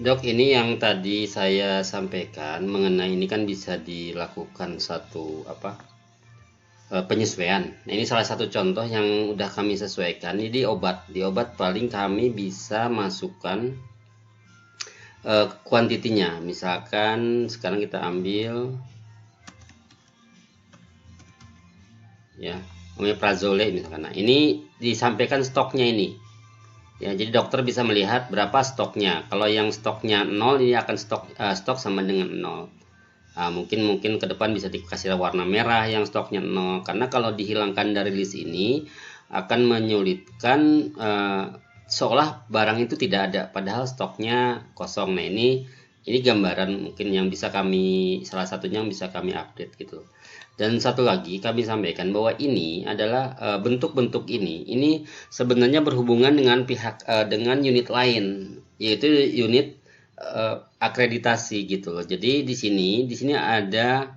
Dok, ini yang tadi saya sampaikan mengenai ini kan bisa dilakukan satu penyesuaian. Nah, ini salah satu contoh yang udah kami sesuaikan. Ini di obat paling kami bisa masukkan kuantitinya. Misalkan sekarang kita ambil ya omeprazole misalkan. Nah, ini disampaikan stoknya ini. Ya, jadi dokter bisa melihat berapa stoknya. Kalau yang stoknya 0, ini akan stok sama dengan 0. Nah, mungkin ke depan bisa dikasih warna merah yang stoknya 0, karena kalau dihilangkan dari list ini akan menyulitkan, seolah barang itu tidak ada padahal stoknya kosong. Nah, ini gambaran mungkin yang bisa kami, salah satunya yang bisa kami update gitu. Dan satu lagi kami sampaikan bahwa ini adalah bentuk-bentuk ini sebenarnya berhubungan dengan dengan unit lain, yaitu unit akreditasi gitu loh. Jadi di sini ada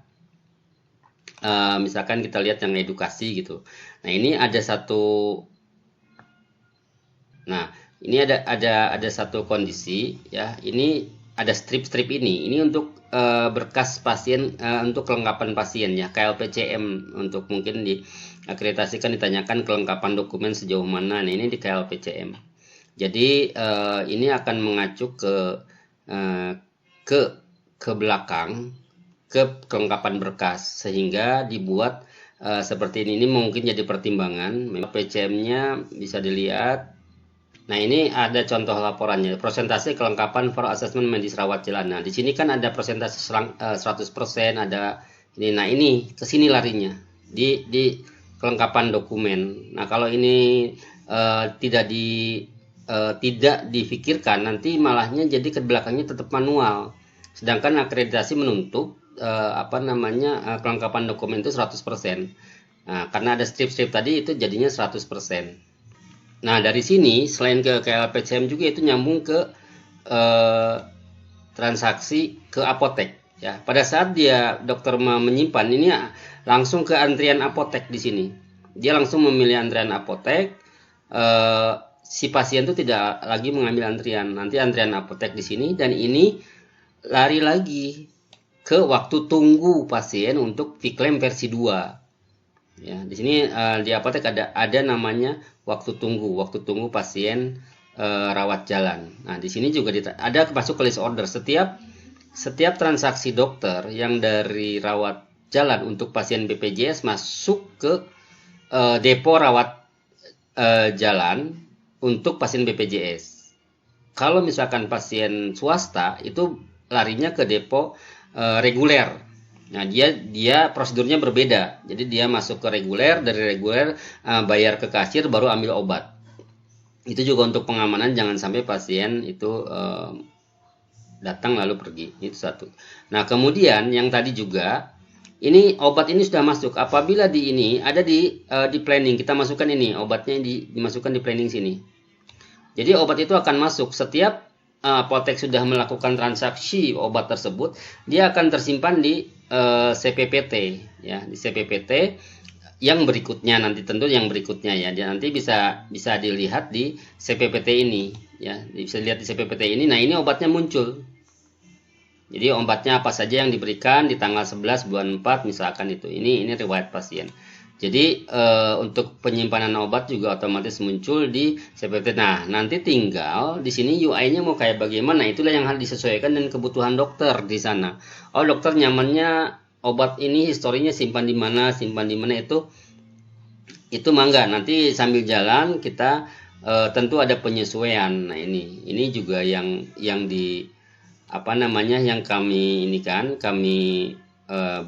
misalkan kita lihat yang edukasi gitu. Nah, ini ada satu. Nah, ini ada satu kondisi ya. Ini ada strip-strip ini. Ini untuk berkas pasien, untuk kelengkapan pasien ya, KLPCM, untuk mungkin diakreditasikan ditanyakan kelengkapan dokumen sejauh mana. Nah, ini di KLPCM. Jadi ini akan mengacu eh, ke ke belakang, ke kelengkapan berkas, sehingga dibuat seperti ini. Ini mungkin jadi pertimbangan. PCM-nya bisa dilihat. Nah, ini ada contoh laporannya, persentase kelengkapan for assessment medis rawat jalan. Nah, di sini kan ada persentase 100%, ada ini. Nah, ini ke sini larinya di kelengkapan dokumen. Nah, kalau ini tidak difikirkan, nanti malahnya jadi ke belakangnya tetap manual. Sedangkan akreditasi menuntut kelengkapan dokumen itu 100%. Nah, karena ada strip-strip tadi itu jadinya 100%. Nah, dari sini selain ke KLPCM juga itu nyambung ke eh, transaksi ke apotek ya. Pada saat dia dokter menyimpan ini langsung ke antrian apotek di sini. Dia langsung memilih antrian apotek. eh, si pasien itu tidak lagi mengambil antrian. Nanti antrian apotek di sini, dan ini lari lagi ke waktu tunggu pasien untuk Viklaim versi 2. Ya, di sini di apotek ada namanya waktu tunggu pasien rawat jalan. Nah, di sini juga ada masuk ke list order. Setiap transaksi dokter yang dari rawat jalan untuk pasien BPJS masuk ke depo rawat jalan untuk pasien BPJS. Kalau misalkan pasien swasta itu larinya ke depo reguler. Nah, dia prosedurnya berbeda. Jadi dia masuk ke reguler, dari reguler bayar ke kasir baru ambil obat. Itu juga untuk pengamanan, jangan sampai pasien itu datang lalu pergi. Itu satu. Nah, kemudian yang tadi juga ini obat ini sudah masuk. Apabila di ini ada di planning, kita masukkan ini obatnya dimasukkan di planning sini. Jadi obat itu akan masuk setiap apotek sudah melakukan transaksi obat tersebut, dia akan tersimpan di CPPT ya, di CPPT yang berikutnya, nanti tentu yang berikutnya ya. Dia nanti bisa dilihat di CPPT ini ya, bisa dilihat di CPPT ini. Nah, ini obatnya muncul. Jadi obatnya apa saja yang diberikan di tanggal 11 bulan 4 misalkan itu. Ini riwayat pasien. Jadi untuk penyimpanan obat juga otomatis muncul di CPT. Nah, nanti tinggal di sini UI-nya mau kayak bagaimana, itulah yang harus disesuaikan dengan kebutuhan dokter di sana. Oh, dokter nyamannya obat ini historinya simpan di mana, itu mangga. Nanti sambil jalan kita tentu ada penyesuaian. Nah, ini juga yang di yang kami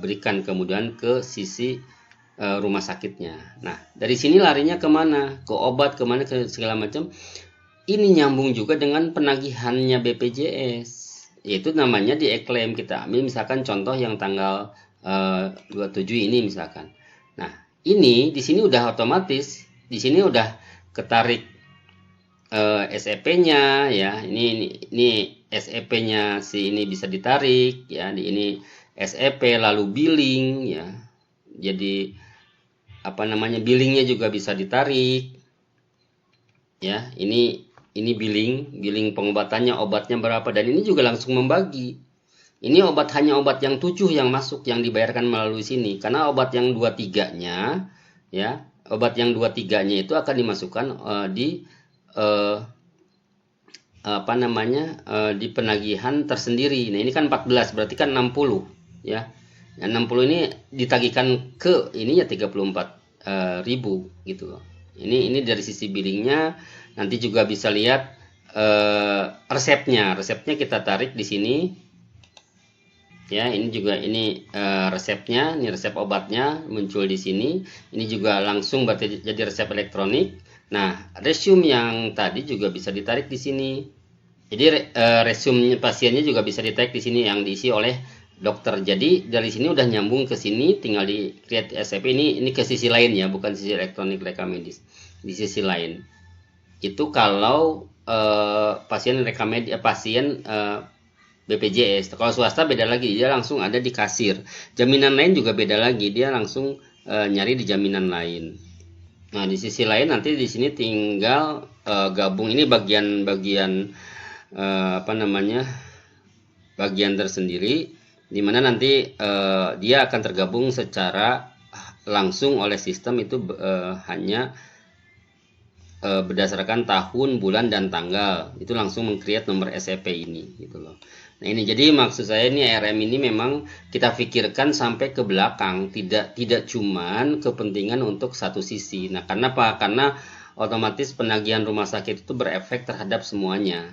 berikan kemudian ke sisi rumah sakitnya. Nah, dari sini larinya kemana? Ke obat, kemana, ke segala macam. Ini nyambung juga dengan penagihannya BPJS. Yaitu namanya di e-claim. Kita ambil misalkan contoh yang tanggal 27 ini misalkan. Nah, ini di sini udah otomatis. Di sini udah ketarik SEP-nya ya. Ini SEP-nya si ini bisa ditarik ya. Di ini SEP lalu billing ya. Jadi billingnya juga bisa ditarik ya. Ini ini billing pengobatannya, obatnya berapa, dan ini juga langsung membagi. Ini hanya obat yang 7 yang masuk, yang dibayarkan melalui sini. Karena obat yang 23-nya, ya, obat yang 23-nya itu akan dimasukkan di di penagihan tersendiri. Nah, ini kan 14, berarti kan 60, ya. Yang 60 ini ditagihkan ke ini ya 34.000 gitu loh. Ini dari sisi billingnya. Nanti juga bisa lihat resepnya. Resepnya kita tarik di sini. Ya, ini juga resepnya, ini resep obatnya muncul di sini. Ini juga langsung berarti jadi resep elektronik. Nah, resume yang tadi juga bisa ditarik di sini. Jadi resume pasiennya juga bisa ditarik di sini yang diisi oleh dokter. Jadi dari sini udah nyambung ke sini, tinggal di create SAP. Ini ke sisi lain ya, bukan sisi elektronik rekam medis. Di sisi lain. Itu kalau pasien rekam medis, pasien BPJS. Kalau swasta beda lagi, dia langsung ada di kasir. Jaminan lain juga beda lagi, dia langsung nyari di jaminan lain. Nah, di sisi lain nanti di sini tinggal gabung ini bagian bagian tersendiri, di mana nanti dia akan tergabung secara langsung oleh sistem itu hanya berdasarkan tahun, bulan, dan tanggal. Itu langsung meng-create nomor SEP ini gitu loh. Nah, ini jadi maksud saya ini RM ini memang kita pikirkan sampai ke belakang, tidak cuman kepentingan untuk satu sisi. Nah, karena apa? Karena otomatis penagihan rumah sakit itu berefek terhadap semuanya.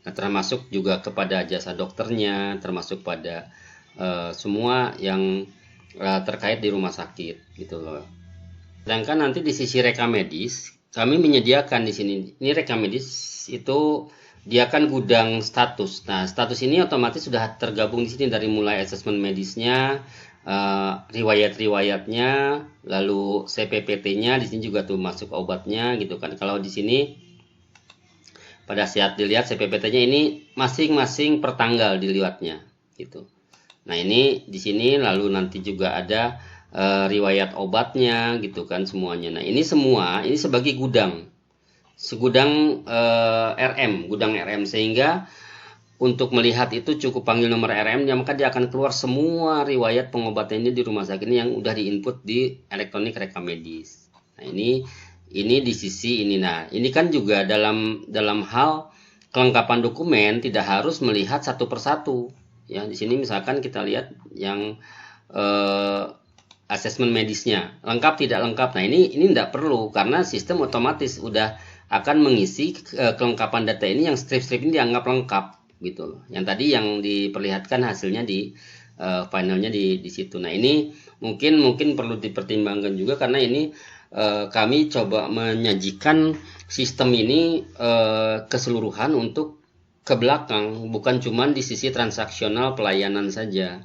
Nah, termasuk juga kepada jasa dokternya, termasuk pada semua yang terkait di rumah sakit gitu loh. Sedangkan nanti di sisi rekam medis, kami menyediakan di sini. Ini rekam medis itu dia kan gudang status. Nah, status ini otomatis sudah tergabung di sini dari mulai asesmen medisnya, riwayat-riwayatnya, lalu CPPT-nya, di sini juga tuh masuk obatnya gitu kan. Kalau di sini pada saat dilihat CPPT-nya ini masing-masing per tanggal dilihatnya gitu. Nah, ini di sini lalu nanti juga ada riwayat obatnya gitu kan semuanya. Nah, ini semua ini sebagai gudang. Segudang gudang RM, sehingga untuk melihat itu cukup panggil nomor RM, maka dia akan keluar semua riwayat pengobatannya di rumah sakit ini yang udah diinput di elektronik rekam medis. Nah, ini di sisi ini. Nah, ini kan juga dalam hal kelengkapan dokumen tidak harus melihat satu persatu. Ya, di sini misalkan kita lihat yang asesmen medisnya lengkap tidak lengkap. Nah, ini tidak perlu karena sistem otomatis udah akan mengisi kelengkapan data ini, yang strip-strip ini dianggap lengkap gitu loh. Yang tadi yang diperlihatkan hasilnya di finalnya di situ. Nah, ini mungkin perlu dipertimbangkan juga karena ini kami coba menyajikan sistem ini keseluruhan untuk ke belakang, bukan cuma di sisi transaksional pelayanan saja.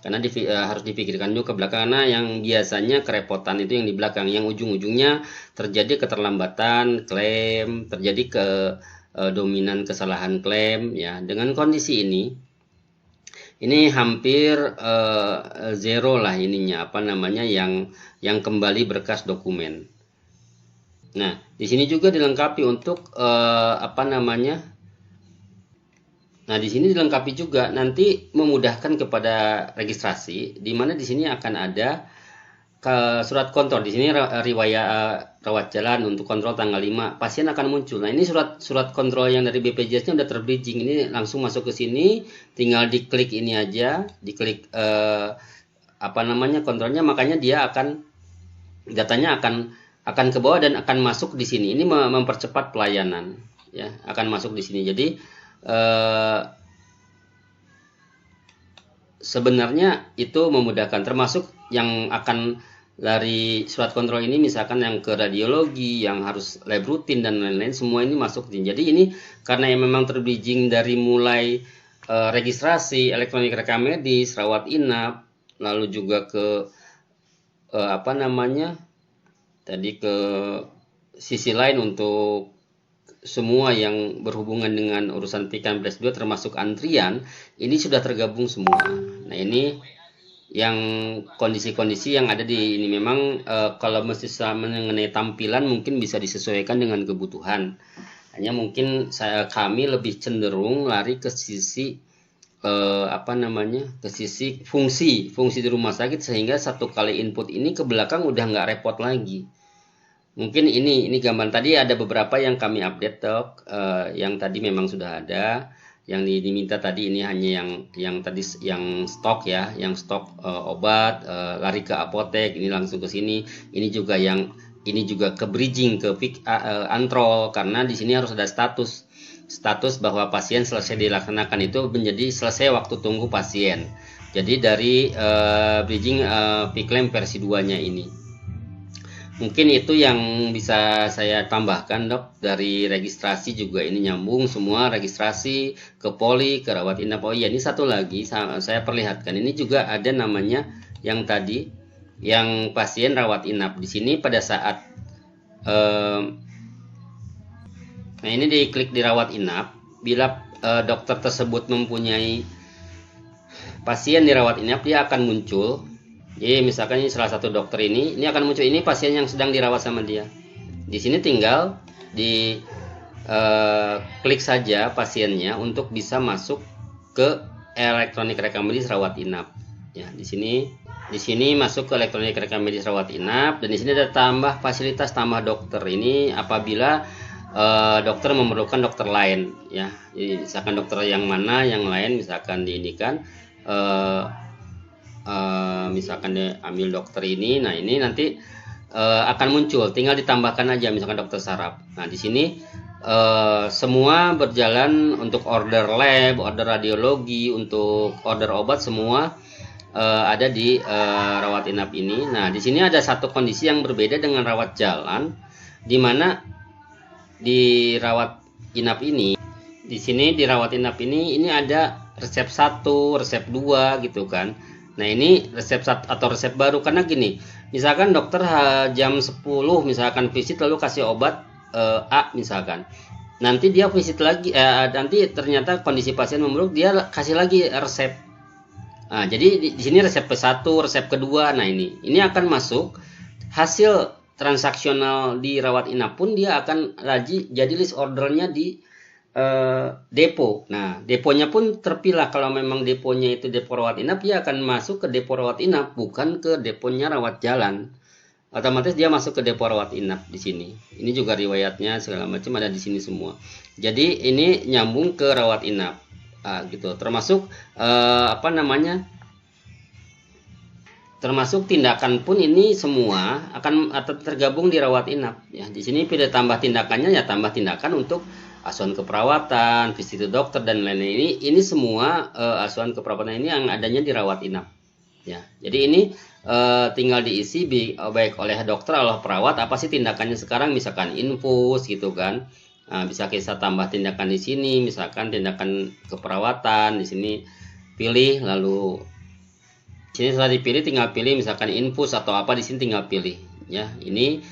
Karena harus dipikirkan juga ke belakang, karena yang biasanya kerepotan itu yang di belakang, yang ujung-ujungnya terjadi keterlambatan klaim, terjadi dominan kesalahan klaim ya. Dengan kondisi ini hampir zero lah ininya yang kembali berkas dokumen. Nah, di sini juga dilengkapi untuk Nah, di sini dilengkapi juga nanti memudahkan kepada registrasi, di mana di sini akan ada surat kontrol. Di sini riwayat rawat jalan untuk kontrol tanggal 5 pasien akan muncul. Nah, ini surat kontrol yang dari BPJS-nya udah terbridging. Ini langsung masuk ke sini, tinggal diklik ini aja, diklik kontrolnya, makanya dia datanya akan ke bawah dan akan masuk di sini. Ini mempercepat pelayanan ya, akan masuk di sini. Jadi sebenarnya itu memudahkan, termasuk yang akan dari surat kontrol ini, misalkan yang ke radiologi, yang harus lab rutin dan lain-lain, semua ini masuk. Jadi ini karena yang memang terbridging dari mulai registrasi, elektronik rekam medis, rawat inap, lalu juga ke ke sisi lain untuk semua yang berhubungan dengan urusan P-Plus 2 termasuk antrian, ini sudah tergabung semua. Nah, ini yang kondisi-kondisi yang ada di ini memang kalau mesti mengenai tampilan mungkin bisa disesuaikan dengan kebutuhan. Hanya mungkin kami lebih cenderung lari ke sisi ke sisi fungsi di rumah sakit, sehingga satu kali input ini ke belakang udah nggak repot lagi. Mungkin ini gambar tadi ada beberapa yang kami update dok, yang tadi memang sudah ada, yang diminta tadi ini hanya yang tadi yang stok ya, yang stok obat, lari ke apotek, ini langsung ke sini. Ini juga ke bridging ke Antrol, karena di sini harus ada status bahwa pasien selesai dilaksanakan itu menjadi selesai waktu tunggu pasien. Jadi dari bridging P-Claim versi 2-nya ini. Mungkin itu yang bisa saya tambahkan dok. Dari registrasi juga ini nyambung semua, registrasi ke poli, ke rawat inap. Oh iya, ini satu lagi saya perlihatkan. Ini juga ada namanya yang tadi, yang pasien rawat inap. Di sini pada saat nah ini diklik di rawat inap, bila dokter tersebut mempunyai pasien di rawat inap, dia akan muncul. Jadi misalkan ini salah satu dokter ini akan muncul, ini pasien yang sedang dirawat sama dia. Di sini tinggal di klik saja pasiennya untuk bisa masuk ke elektronik rekam medis rawat inap. Ya, di sini masuk ke elektronik rekam medis rawat inap, dan di sini ada tambah fasilitas, tambah dokter. Ini apabila dokter memerlukan dokter lain ya. Jadi misalkan dokter yang mana yang lain misalkan diindikan, misalkan dia ambil dokter ini, nah ini nanti akan muncul, tinggal ditambahkan aja misalkan dokter saraf. Nah di sini semua berjalan untuk order lab, order radiologi, untuk order obat, semua ada di rawat inap ini. Nah di sini ada satu kondisi yang berbeda dengan rawat jalan, di mana di rawat inap ini, di sini di rawat inap ini ada resep 1, resep 2 gitu kan. Nah ini resep 1 atau resep baru, karena gini, misalkan dokter jam 10 misalkan visit lalu kasih obat A misalkan, nanti dia visit lagi, nanti ternyata kondisi pasien memburuk, dia kasih lagi resep. Nah jadi di sini resep ke-1, resep kedua. Nah ini akan masuk hasil transaksional di rawat inap pun, dia akan jadi list ordernya di depo. Nah deponya pun terpilah, kalau memang deponya itu depo rawat inap, dia akan masuk ke depo rawat inap, bukan ke deponya rawat jalan. Otomatis dia masuk ke depo rawat inap di sini. Ini juga riwayatnya segala macam ada di sini semua. Jadi ini nyambung ke rawat inap, gitu. Termasuk termasuk tindakan pun ini semua akan tergabung di rawat inap ya. Di sini pilih tambah tindakannya ya, tambah tindakan untuk asuhan keperawatan, visit dokter dan lain-lain. Ini semua asuhan keperawatan ini yang adanya di rawat inap ya. Jadi ini tinggal diisi baik oleh dokter atau perawat, apa sih tindakannya sekarang, misalkan infus gitu kan. Nah, bisa kita tambah tindakan di sini, misalkan tindakan keperawatan di sini pilih, lalu sini setelah dipilih tinggal pilih misalkan infus atau apa, di sini tinggal pilih ya. Ini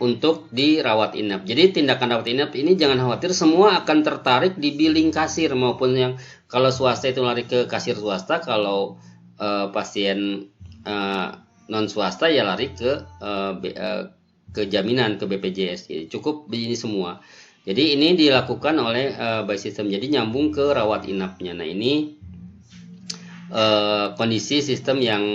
untuk di rawat inap. Jadi tindakan rawat inap ini jangan khawatir, semua akan tertarik di billing kasir, maupun yang kalau swasta itu lari ke kasir swasta, kalau pasien non swasta ya lari ke jaminan, ke BPJS. Jadi cukup ini semua. Jadi ini dilakukan oleh by system, jadi nyambung ke rawat inapnya. Nah ini kondisi sistem yang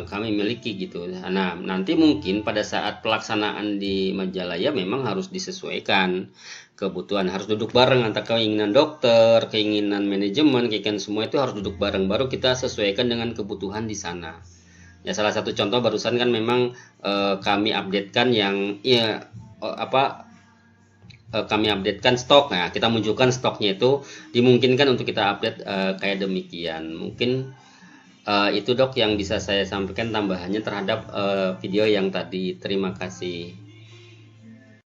kami miliki gitu. Nah nanti mungkin pada saat pelaksanaan di Majalaya memang harus disesuaikan kebutuhan, harus duduk bareng antara keinginan dokter, keinginan manajemen, keinginan semua itu harus duduk bareng, baru kita sesuaikan dengan kebutuhan di sana. Ya salah satu contoh barusan kan memang kami updatekan yang kami updatekan stok. Nah, kita munculkan stoknya itu dimungkinkan untuk kita update kayak demikian. Mungkin itu dok yang bisa saya sampaikan tambahannya terhadap video yang tadi. Terima kasih.